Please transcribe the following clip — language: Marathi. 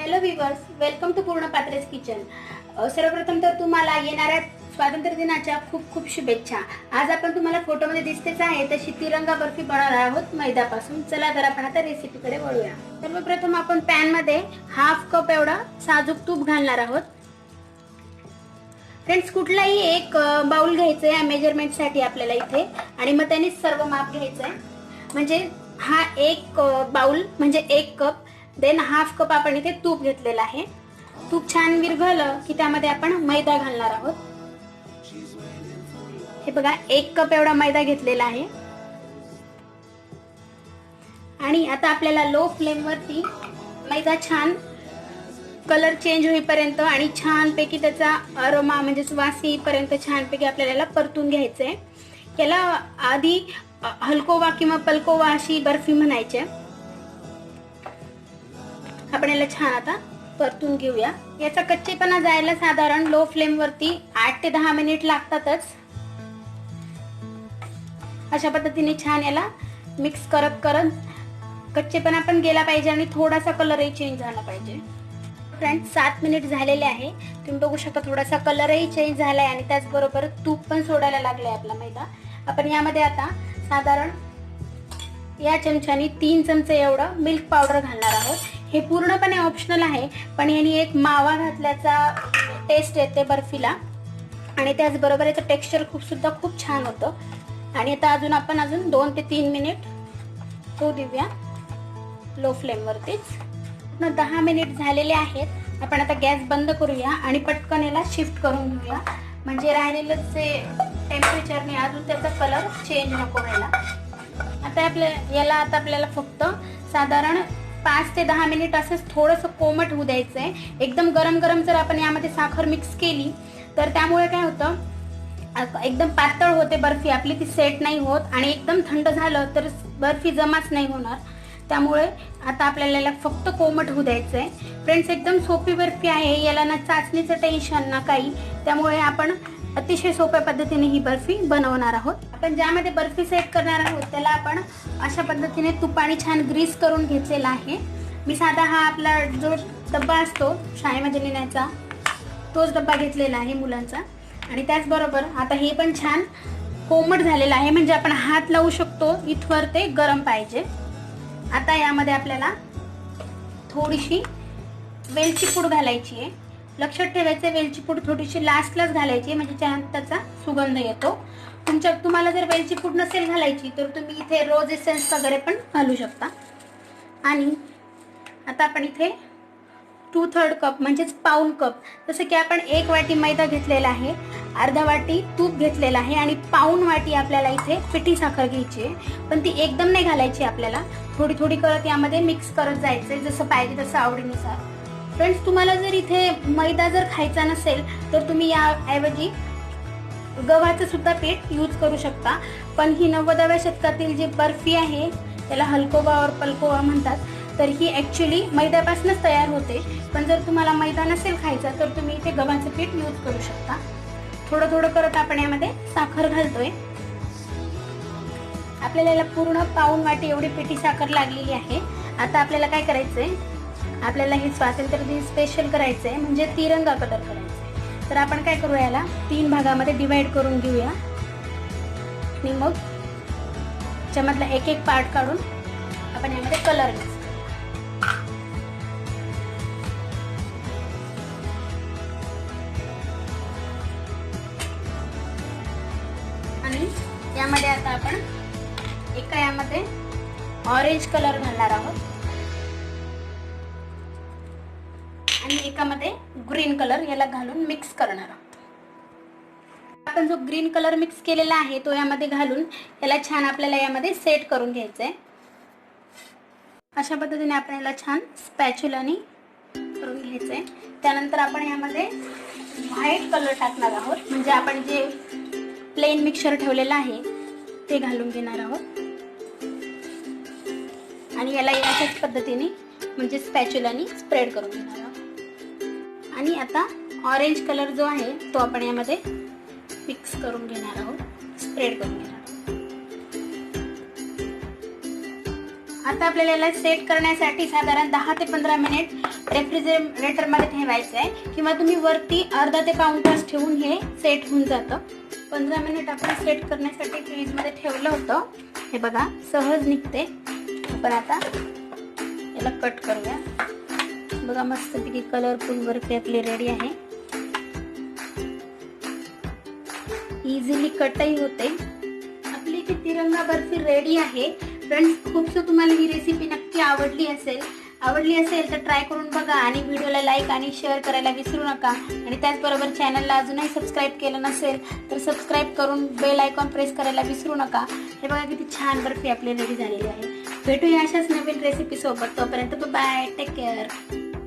हॅलो व्ह्यूअर्स, वेलकम टू पूर्ण पात्रेस किचन। सर्वप्रथम तर तुम्हाला येणाऱ्या स्वातंत्र्य दिनाच्या खूप खूप शुभेच्छा। आज आपण तुम्हाला फोटोमध्ये दिसतेच आहे तशी तिरंगा बर्फी बनवणार आहोत मैद्यापासून। चला तर आपण आता रेसिपीकडे वळूया। सर्वप्रथम आपण पॅन मध्ये हाफ कप एवढा साजूक तूप घालणार आहोत। फ्रेंड्स, कुठलाही एक बाउल घ्यायचं आहे मेजरमेंट साठी आपल्याला इथे, आणि मग त्याने सर्व माप घ्यायचं आहे। म्हणजे हा एक बाउल म्हणजे एक कप, देन हाफ कप आपण इथे तूप घेतलेला आहे। तूप छान विरघळलं की त्यामध्ये आपण मैदा घालणार आहोत। हे बघा, एक कप एवढा मैदा घेतलेला आहे। आणि आता आपल्याला लो फ्लेम वरती मैदा छान कलर चेंज होईपर्यंत आणि छानपैकी त्याचा अरोमा म्हणजे वास येईपर्यंत छानपैकी आपल्याला याला परतून घ्यायचं आहे। याला आधी हलकोवा किंवा पलकोवा अशी बर्फी म्हणायची। आपण याला छान आता परतून घेऊया। याचा कच्चेपणा जायला साधारण लो फ्लेम वरती 8 ते 10 मिनिट लागतातच। अशा पद्धतीने छान याला मिक्स करत करत कच्चेपणा पण गेला पाहिजे आणि थोडासा कलरही चेंज झाला पाहिजे। फ्रेंड्स, 7 मिनिट झालेले आहे। तुम्ही बघू शकता थोडासा कलरही चेंज झालाय आणि त्याचबरोबर तूप पण सोडायला लागलाय आपला मैदा। आपण यामध्ये आता साधारण या चमच्याने 3 चमचे एवढं मिल्क पावडर घालणार आहोत। हे पूर्णपणे ऑप्शनल आहे, पण याने एक मावा घातल्याचा टेस्ट येते बर्फीला आणि त्याचबरोबर याचं टेक्स्चर खूप छान होतं। आणि आता आपण अजून 2 ते 3 मिनिट होऊ देऊया लो फ्लेम वरतीच। 10 मिनिट झालेले आहेत। आपण आता गॅस बंद करूया आणि पटकन याला शिफ्ट करून घेऊया, म्हणजे राहिलेलं जे टेम्परेचरने अजून त्याचा कलर चेंज नको व्हायला। आता याला आपल्याला फक्त साधारण 5 ते 10 मिनिट असंच थोडंसं कोमट होऊ द्यायचं आहे। एकदम गरम गरम जर आपण यामध्ये साखर मिक्स केली तर त्यामुळे काय होतं, एकदम पातळ होते बर्फी आपली, ती सेट नाही होत, आणि एकदम थंड झालं तर बर्फी जमाच नाही होणार। त्यामुळे आता आपल्याला याला फक्त कोमट होऊ द्यायचं आहे। फ्रेंड्स, एकदम सोपी बर्फी आहे, याला ना चाचणीचं टेन्शन ना काही, त्यामुळे आपण अतिशय सोप्या पद्धतीने ही बर्फी बनवणार आहोत। आपण ज्यामध्ये बर्फी सेट करणार आहोत त्याला आपण अशा पद्धतीने तुपाने छान ग्रीस करून घेतलेला आहे। मी साधा हा आपला जो डब्बा असतो शाळेमध्ये नेण्याचा तोच डब्बा घेतलेला आहे मुलांचा। आणि त्याचबरोबर आता हे पण छान कोमट झालेलं आहे, म्हणजे आपण हात लावू शकतो इथवर ते गरम पाहिजे। आता यामध्ये आपल्याला थोडीशी वेलची पूड घालायची आहे। लक्षात ठेवायचं, वेलची पूड थोडीशी लास्टलाच घालायची, म्हणजे छान त्याचा सुगंध येतो। तुम्हाला जर वेलची पूड नसेल घालायची तर तुम्ही इथे रोज एसेन्स वगैरे पण घालू शकता। आणि आता आपण इथे 2/3 कप म्हणजेच पाऊण कप, जसं की आपण 1 वाटी मैदा घेतलेला आहे, अर्धा वाटी तूप घेतलेला आहे आणि पाऊण वाटी आपल्याला इथे पिठी साखर घ्यायची आहे। पण ती एकदम नाही घालायची, आपल्याला थोडी थोडी करत यामध्ये मिक्स करत जायचंय, जसं पाहिजे तसं आवडीनुसार। फ्रेंड्स, तुम्हाला जर इथे मैदा जर खायचा नसेल तर तुम्ही याऐवजी गव्हाचं सुद्धा पीठ यूज करू शकता। पण ही 90व्या शतकातील जी बर्फी आहे त्याला हलकोवा और पलकोवा म्हणतात, तर ही ऍक्च्युली मैद्यापासूनच तयार होते। पण जर तुम्हाला मैदा नसेल खायचा तर तुम्ही इथे गव्हाचं पीठ यूज करू शकता। थोडं थोडं करत आपण यामध्ये साखर घालतोय। आपल्याला याला पूर्ण पाऊण वाटी एवढी पिठी साखर लागलेली आहे। आता आपल्याला काय करायचंय, आपल्याला हे स्वातंत्र्य दिन स्पेशल करायचंय, म्हणजे तिरंगा कलर करायचंय। तर आपण काय करूया, याला 3 भागामध्ये डिवाइड करून घेऊया आणि मग त्याच्यामधला एक एक पार्ट काढून आपण यामध्ये कलर घ्यायचा। आणि यामध्ये आता आपण एका यामध्ये ऑरेंज कलर घालणार आहोत आणि एकामध्ये ग्रीन कलर याला घालून मिक्स करणार आहोत। आपण जो ग्रीन कलर मिक्स केलेला आहे तो यामध्ये घालून याला छान आपल्याला यामध्ये सेट करून घ्यायचं आहे। अशा पद्धतीने आपण याला छान स्पॅच्युलाने करून घ्यायचं आहे। त्यानंतर आपण यामध्ये व्हाईट कलर टाकणार आहोत, म्हणजे आपण जे प्लेन मिक्सचर ठेवलेलं आहे ते घालून घेणार आहोत आणि याला याच्याच पद्धतीने म्हणजे स्पॅच्युलाने स्प्रेड करून घेणार आहोत। आणि आता ऑरेंज कलर जो आहे तो आपण यामध्ये मिक्स करून घेणार आहोत, स्प्रेड करून घेणार आहोत। आता आपल्याला याला सेट करण्यासाठी साधारण 10 ते 15 मिनिट रेफ्रिजरेटरमध्ये ठेवायचं आहे किंवा तुम्ही वरती अर्धा ते पाऊण तास ठेवून हे सेट होऊन जातं. 15 मिनिट आपण सेट करण्यासाठी फ्रीजमध्ये ठेवलं होतं. हे बघा सहज निघते. आपण आता याला कट करूया. बघा मस्तपैकी कलरफुल बर्फी आपली रेडी आहे. इझिली कटही होते. आपली ती तिरंगा बर्फी रेडी आहे. फ्रेंड्स खूपसं तुम्हाला ही रेसिपी नक्की आवडली असेल तर ट्राय करून बघा आणि व्हिडिओला लाईक आणि शेअर करायला विसरू नका. आणि त्याचबरोबर चॅनलला अजूनही सबस्क्राईब केलं नसेल तर सबस्क्राईब करून बेल आयकॉन प्रेस करायला विसरू नका. हे बघा किती छान बर्फी आपली रेडी झालेली आहे. भेटूया अशाच नवीन रेसिपी सोबत. तोपर्यंत बाय, टेक केअर.